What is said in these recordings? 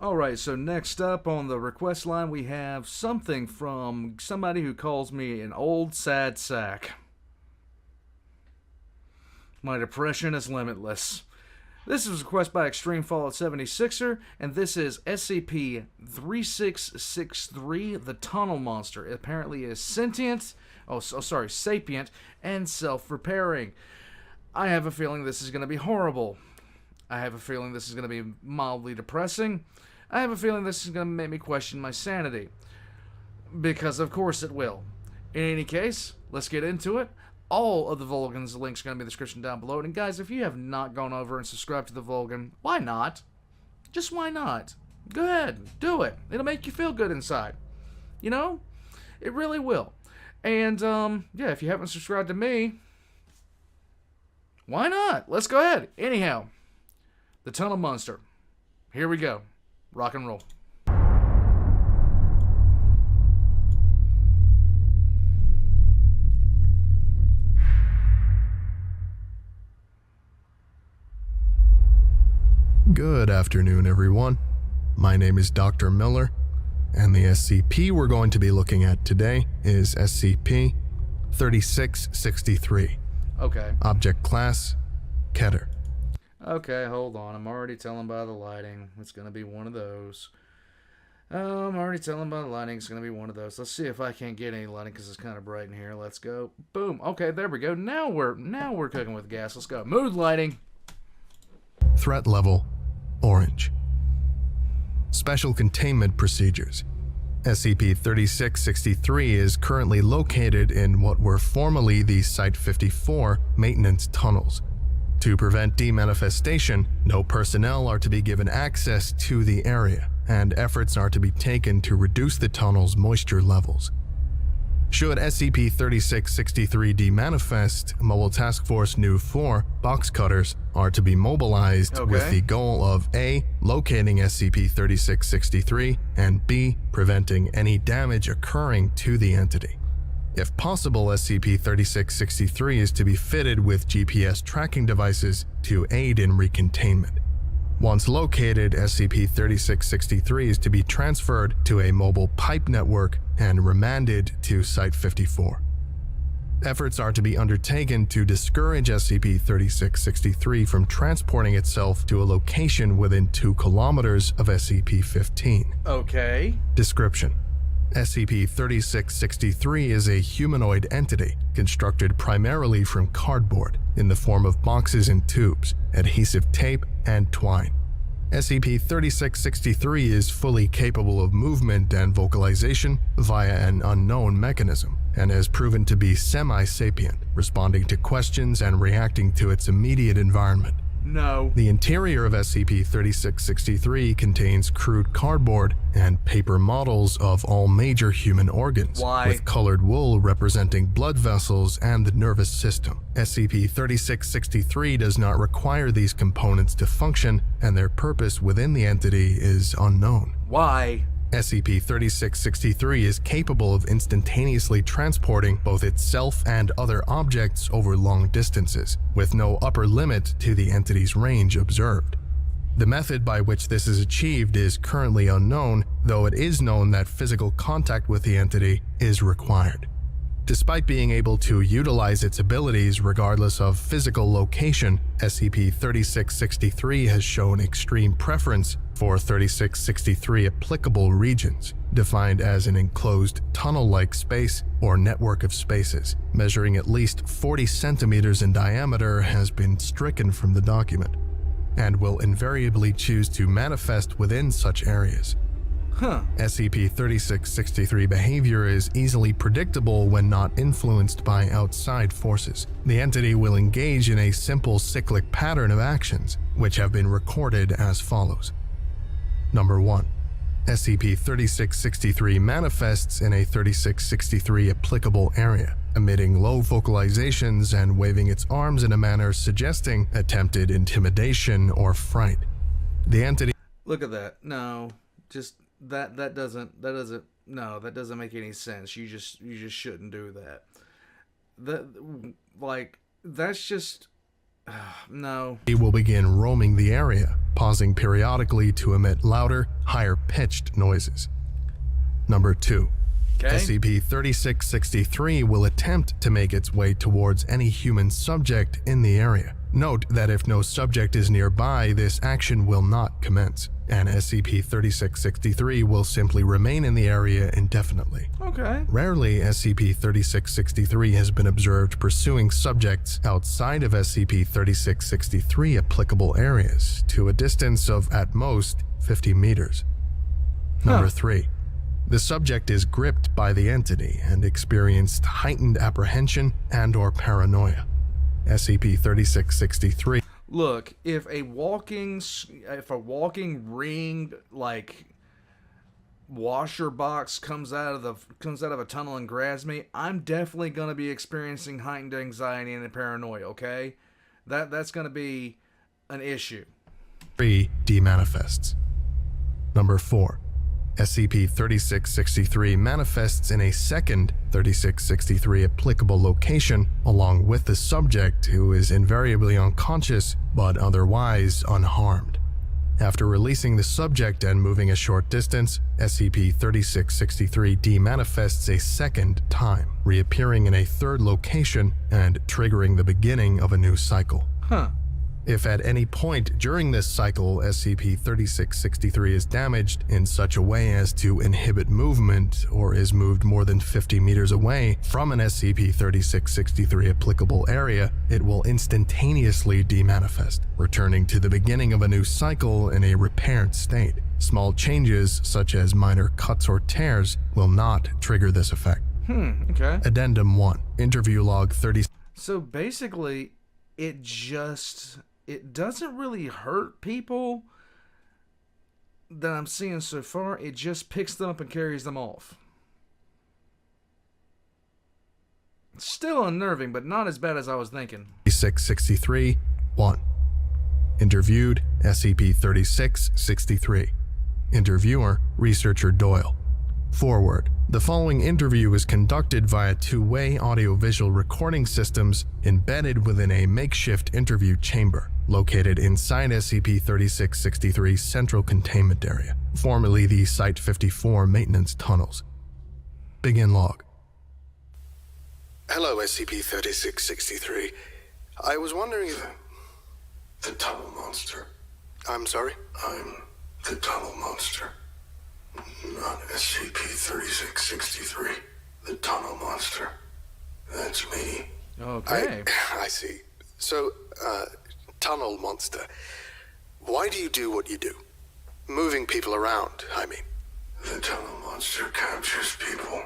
Alright, so next up on the request line we have something from somebody who calls me an old sad sack. My depression is limitless. This is a request by Extreme Fallout 76er, and this is SCP-3663, the Tunnel Monster. It apparently is sentient, sapient, and self-repairing. I have a feeling this is going to be horrible. I have a feeling this is going to be mildly depressing. I have a feeling this is going to make me question my sanity. Because of course it will. In any case, let's get into it. All of the Volgun's links are going to be in the description down below. And guys, if you have not gone over and subscribed to the Volgun, why not? Just why not? Go ahead, do it. It'll make you feel good inside. You know? It really will. And, yeah, if you haven't subscribed to me, why not? Let's go ahead. Anyhow, the Tunnel Monster. Here we go. Rock and roll. Good afternoon, everyone. My name is Dr. Miller, and the SCP we're going to be looking at today is SCP-3663. Okay. Object Class, Keter. Okay, hold on. I'm already telling by the lighting. It's going to be one of those. I'm already telling by the lighting. It's going to be one of those. Let's see if I can't get any lighting because it's kind of bright in here. Let's go. Boom. Okay, there we go. Now we're cooking with gas. Let's go. Mood lighting. Threat Level, Orange. Special Containment Procedures. SCP-3663 is currently located in what were formerly the Site-54 maintenance tunnels. To prevent demanifestation, no personnel are to be given access to the area, and efforts are to be taken to reduce the tunnel's moisture levels. Should SCP-3663 demanifest, Mobile Task Force New 4 box cutters are to be mobilized with the goal of A. Locating SCP-3663, and B. Preventing any damage occurring to the entity. If possible, SCP-3663 is to be fitted with GPS tracking devices to aid in recontainment. Once located, SCP-3663 is to be transferred to a mobile pipe network and remanded to Site-54. Efforts are to be undertaken to discourage SCP-3663 from transporting itself to a location within 2 kilometers of SCP-15. Okay. Description: SCP-3663 is a humanoid entity constructed primarily from cardboard in the form of boxes and tubes, adhesive tape, and twine. SCP-3663 is fully capable of movement and vocalization via an unknown mechanism, and has proven to be semi-sapient, responding to questions and reacting to its immediate environment. No. The interior of SCP-3663 contains crude cardboard and paper models of all major human organs, with colored wool representing blood vessels and the nervous system. SCP-3663 does not require these components to function, and their purpose within the entity is unknown. Why? SCP-3663 is capable of instantaneously transporting both itself and other objects over long distances, with no upper limit to the entity's range observed. The method by which this is achieved is currently unknown, though it is known that physical contact with the entity is required. Despite being able to utilize its abilities regardless of physical location, SCP-3663 has shown extreme preference for 3663 applicable regions, defined as an enclosed tunnel-like space or network of spaces, measuring at least 40 centimeters in diameter, has been stricken from the document, and will invariably choose to manifest within such areas. SCP-3663 behavior is easily predictable when not influenced by outside forces. The entity will engage in a simple cyclic pattern of actions, which have been recorded as follows. Number 1. SCP-3663 manifests in a 3663 applicable area, emitting low vocalizations and waving its arms in a manner suggesting attempted intimidation or fright. The entity— Look at that. No. Just that doesn't make any sense. You just shouldn't do that. That's just No. He will begin roaming the area, pausing periodically to emit louder, higher-pitched noises. Number 2. Okay. SCP-3663 will attempt to make its way towards any human subject in the area. Note that if no subject is nearby, this action will not commence, and SCP-3663 will simply remain in the area indefinitely. Okay. Rarely, SCP-3663 has been observed pursuing subjects outside of SCP-3663 applicable areas to a distance of, at most, 50 meters. Number 3. The subject is gripped by the entity and experienced heightened apprehension and/or paranoia. SCP-3663. Look, if a walking ring like washer box comes out of a tunnel and grabs me, I'm definitely going to be experiencing heightened anxiety and paranoia, okay? That's going to be an issue. 3. Demanifests. Number 4. SCP-3663 manifests in a second 3663 applicable location along with the subject, who is invariably unconscious but otherwise unharmed. After releasing the subject and moving a short distance, SCP-3663 demanifests a second time, reappearing in a third location and triggering the beginning of a new cycle. Huh. If at any point during this cycle SCP-3663 is damaged in such a way as to inhibit movement or is moved more than 50 meters away from an SCP-3663 applicable area, it will instantaneously demanifest, returning to the beginning of a new cycle in a repaired state. Small changes, such as minor cuts or tears, will not trigger this effect. Okay. Addendum 1. Interview log 30. So basically, it doesn't really hurt people that I'm seeing so far. It just picks them up and carries them off. It's still unnerving, but not as bad as I was thinking. 3663 1. Interviewed SCP-3663. Interviewer Researcher Doyle. Forward. The following interview is conducted via two-way audiovisual recording systems embedded within a makeshift interview chamber located inside SCP-3663's central containment area, formerly the Site-54 maintenance tunnels. Begin log. Hello, SCP-3663. I was wondering if... The tunnel monster. I'm sorry? I'm the tunnel monster. Not SCP-3663. The tunnel monster. That's me. Okay. I see. So, tunnel monster. Why do you do what you do? Moving people around, I mean. The tunnel monster captures people.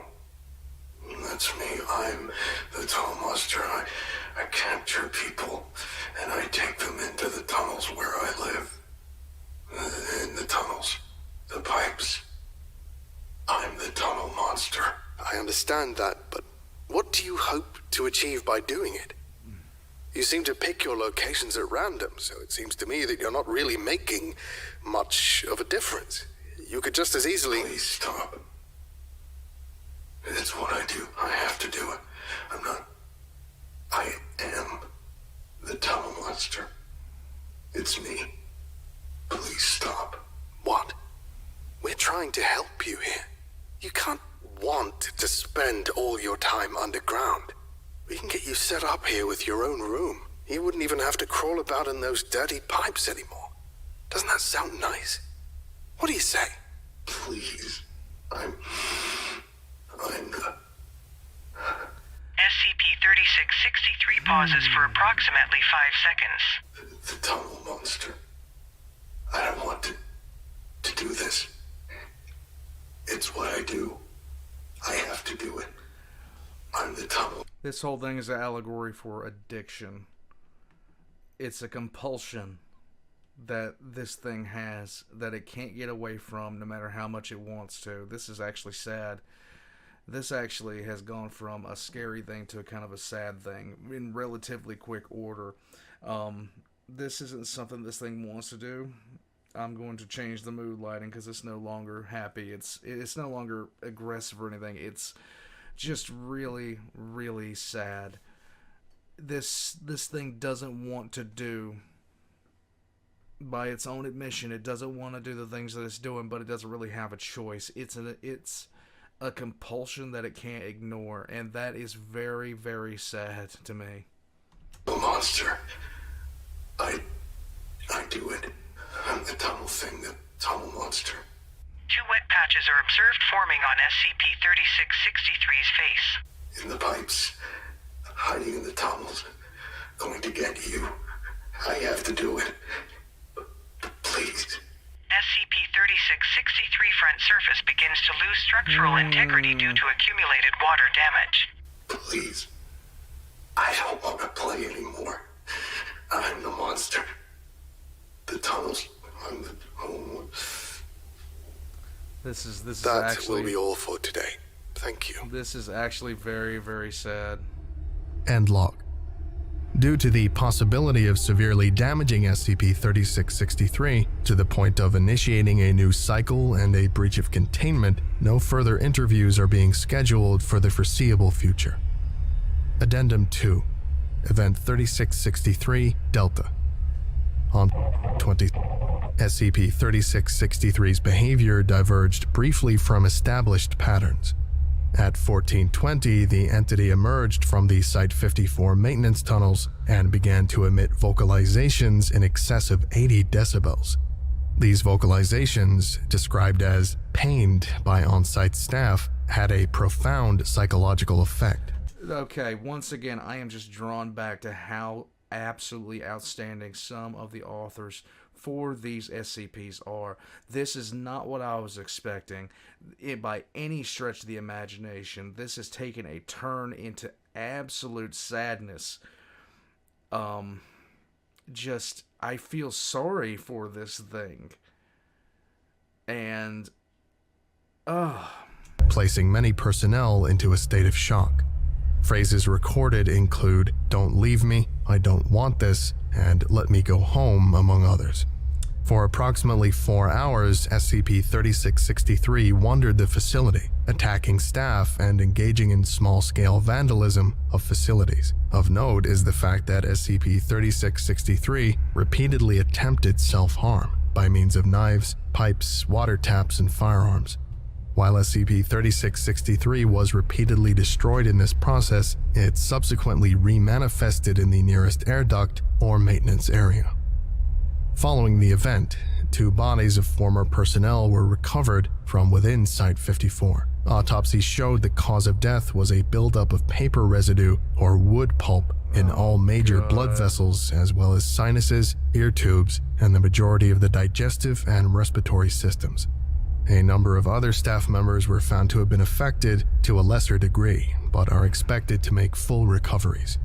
That's me. I'm the tunnel monster. I capture people, and I take them into the tunnels where I live. In the tunnels. The pipes. I'm the tunnel monster. I understand that, but what do you hope to achieve by doing it? You seem to pick your locations at random, so it seems to me that you're not really making much of a difference. You could just as easily... Please stop. It's what I do. I have to do it. I'm not... I am the tunnel monster. It's me. Please stop. What? We're trying to help you here. You can't want to spend all your time underground. We can get you set up here with your own room. You wouldn't even have to crawl about in those dirty pipes anymore. Doesn't that sound nice? What do you say? Please. I'm the... SCP-3663 pauses for approximately 5 seconds. The tunnel monster. I don't want to do this. It's what I do. I have to do it. I'm the tunnel. This whole thing is an allegory for addiction. It's a compulsion that this thing has that it can't get away from no matter how much it wants to. This is actually sad. This actually has gone from a scary thing to a kind of a sad thing in relatively quick order. This isn't something this thing wants to do. I'm going to change the mood lighting because it's no longer happy. It's no longer aggressive or anything. It's just really, really sad. this thing doesn't want to do. By its own admission, it doesn't want to do the things that it's doing, but it doesn't really have a choice. It's a compulsion that it can't ignore, and that is very, very sad to me. The monster. I do it. I'm the tunnel thing, the tunnel monster. 2 wet patches are observed forming on SCP-3663's face. In the pipes. Hiding in the tunnels. Going to get you. I have to do it. Please. SCP-3663 front surface begins to lose structural integrity due to accumulated water damage. Please. I don't want to play anymore. I'm the monster. The tunnels. I'm the... Oh. This is That actually... will be all for today. Thank you. This is actually very, very sad. End log. Due to the possibility of severely damaging SCP-3663 to the point of initiating a new cycle and a breach of containment, no further interviews are being scheduled for the foreseeable future. Addendum 2. Event 3663 Delta. On 20, SCP-3663's behavior diverged briefly from established patterns. At 1420, the entity emerged from the Site-54 maintenance tunnels and began to emit vocalizations in excess of 80 decibels. These vocalizations, described as pained by on-site staff, had a profound psychological effect. Okay, once again, I am just drawn back to how absolutely outstanding some of the authors for these SCPs are. This is not what I was expecting by any stretch of the imagination. This has taken a turn into absolute sadness. I feel sorry for this thing. And, placing many personnel into a state of shock. Phrases recorded include, "Don't leave me," "I don't want this," and "Let me go home," among others. For approximately 4 hours, SCP-3663 wandered the facility, attacking staff and engaging in small-scale vandalism of facilities. Of note is the fact that SCP-3663 repeatedly attempted self-harm by means of knives, pipes, water taps, and firearms. While SCP-3663 was repeatedly destroyed in this process, it subsequently remanifested in the nearest air duct or maintenance area. Following the event, 2 bodies of former personnel were recovered from within Site-54. Autopsies showed the cause of death was a buildup of paper residue or wood pulp in all major blood vessels, as well as sinuses, ear tubes, and the majority of the digestive and respiratory systems. A number of other staff members were found to have been affected to a lesser degree, but are expected to make full recoveries.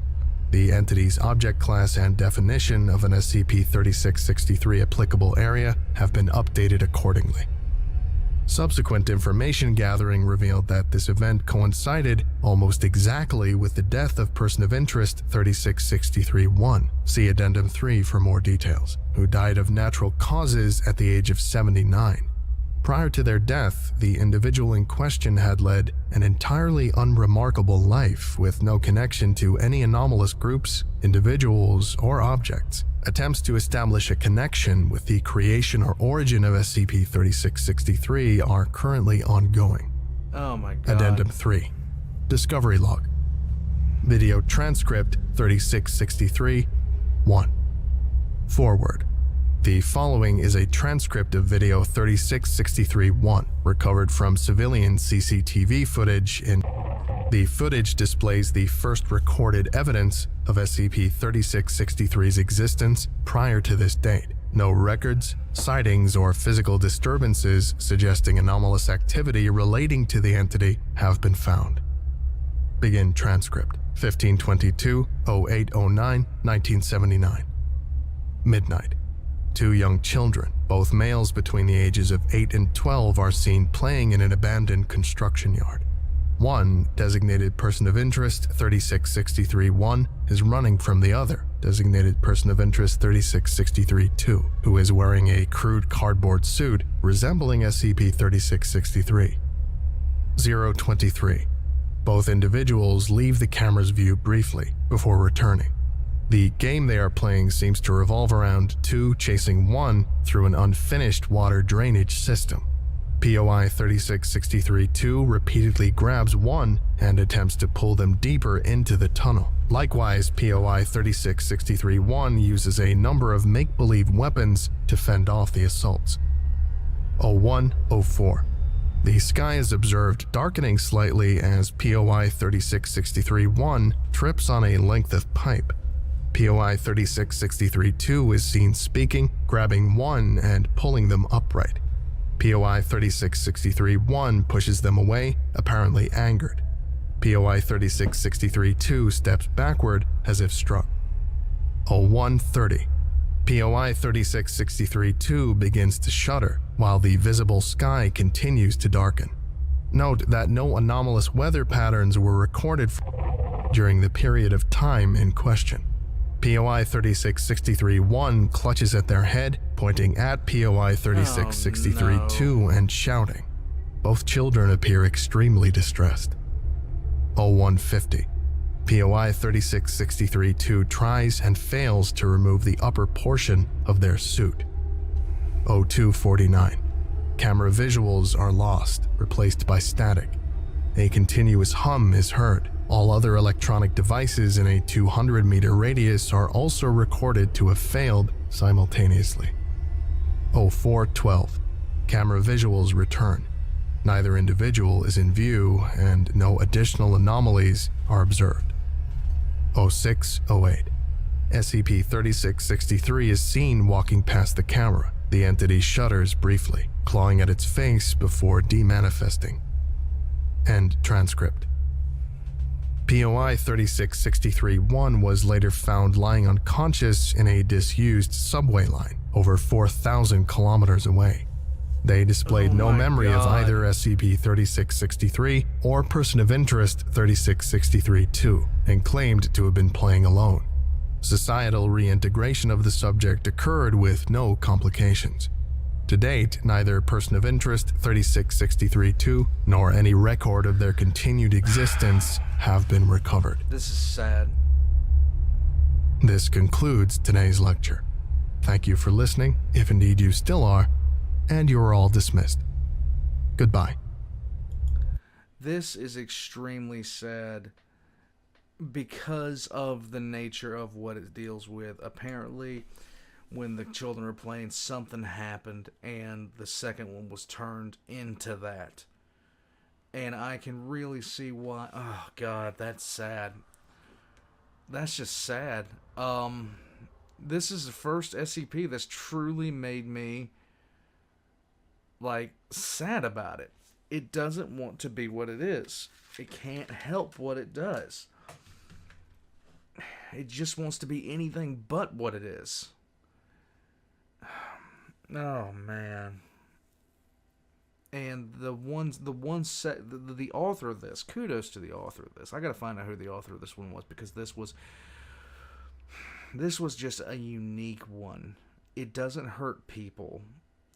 The entity's object class and definition of an SCP-3663 applicable area have been updated accordingly. Subsequent information gathering revealed that this event coincided almost exactly with the death of person of interest 3663-1, see Addendum 3 for more details, who died of natural causes at the age of 79. Prior to their death, the individual in question had led an entirely unremarkable life with no connection to any anomalous groups, individuals, or objects. Attempts to establish a connection with the creation or origin of SCP-3663 are currently ongoing. oh my god. Addendum 3. Discovery Log. Video Transcript 3663-1. Forward. The following is a transcript of video 3663-1, recovered from civilian CCTV footage in... The footage displays the first recorded evidence of SCP-3663's existence prior to this date. No records, sightings, or physical disturbances suggesting anomalous activity relating to the entity have been found. Begin transcript. 1522-0809-1979. Midnight. 2 young children, both males between the ages of 8 and 12, are seen playing in an abandoned construction yard. One, designated person of interest 3663-1, is running from the other, designated person of interest 3663-2, who is wearing a crude cardboard suit resembling SCP-3663. 023. Both individuals leave the camera's view briefly before returning. The game they are playing seems to revolve around two chasing one through an unfinished water drainage system. POI 3663-2 repeatedly grabs one and attempts to pull them deeper into the tunnel. Likewise, POI 3663-1 uses a number of make-believe weapons to fend off the assaults. 0104. The sky is observed darkening slightly as POI 3663-1 trips on a length of pipe. POI 3663-2 is seen speaking, grabbing one and pulling them upright. POI 3663-1 pushes them away, apparently angered. POI 3663-2 steps backward as if struck. 0130. POI 3663-2 begins to shudder while the visible sky continues to darken. Note that no anomalous weather patterns were recorded during the period of time in question. POI 3663-1 clutches at their head, pointing at POI 3663-2 and shouting. Both children appear extremely distressed. 0150. POI 3663-2 tries and fails to remove the upper portion of their suit. 0249. Camera visuals are lost, replaced by static. A continuous hum is heard. All other electronic devices in a 200-meter radius are also recorded to have failed simultaneously. 0412. Camera visuals return. Neither individual is in view, and no additional anomalies are observed. 0608. SCP-3663 is seen walking past the camera. The entity shudders briefly, clawing at its face before demanifesting. End transcript. POI 3663-1 was later found lying unconscious in a disused subway line over 4,000 kilometers away. They displayed no memory of either SCP-3663 or Person of Interest 3663-2 and claimed to have been playing alone. Societal reintegration of the subject occurred with no complications. To date, neither Person of Interest 3663-2 nor any record of their continued existence have been recovered. This is sad. This concludes today's lecture. Thank you for listening, if indeed you still are, and you are all dismissed. Goodbye. This is extremely sad because of the nature of what it deals with. Apparently, when the children were playing, something happened, and the second one was turned into that. And I can really see why. Oh, God, that's sad. That's just sad. This is the first SCP that's truly made me, like, sad about it. It doesn't want to be what it is. It can't help what it does. It just wants to be anything but what it is. Oh, man. And the author of this, kudos to the author of this. I gotta find out who the author of this one was, because this was just a unique one. It doesn't hurt people,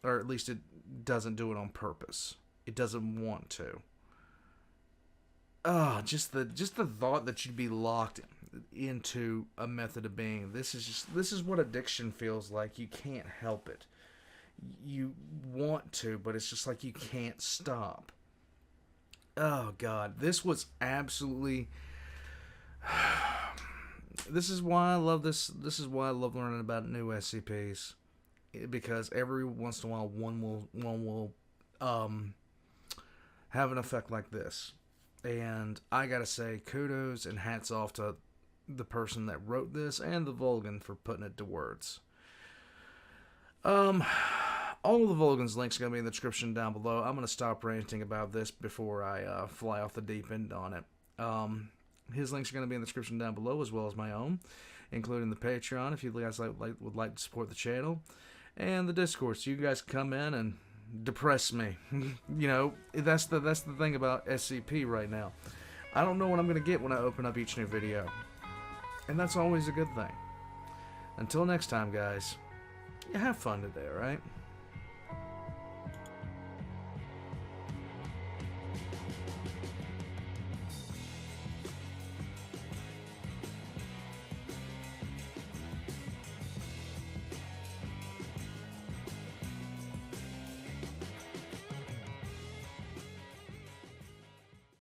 or at least it doesn't do it on purpose. It doesn't want to. Oh, just the thought that you'd be locked into a method of being. This is what addiction feels like. You can't help it. You want to, but it's just like you can't stop. Oh, God. This was absolutely... This is why I love this. This is why I love learning about new SCPs. Because every once in a while, one will have an effect like this. And I gotta say, kudos and hats off to the person that wrote this and TheVolgun for putting it to words. All of the Volgun's links are going to be in the description down below. I'm going to stop ranting about this before I fly off the deep end on it. His links are going to be in the description down below, as well as my own, including the Patreon if you guys would like to support the channel, and the Discord, so you guys come in and depress me. You know, that's the thing about SCP right now. I don't know what I'm going to get when I open up each new video, and that's always a good thing. Until next time, guys, you have fun today, alright?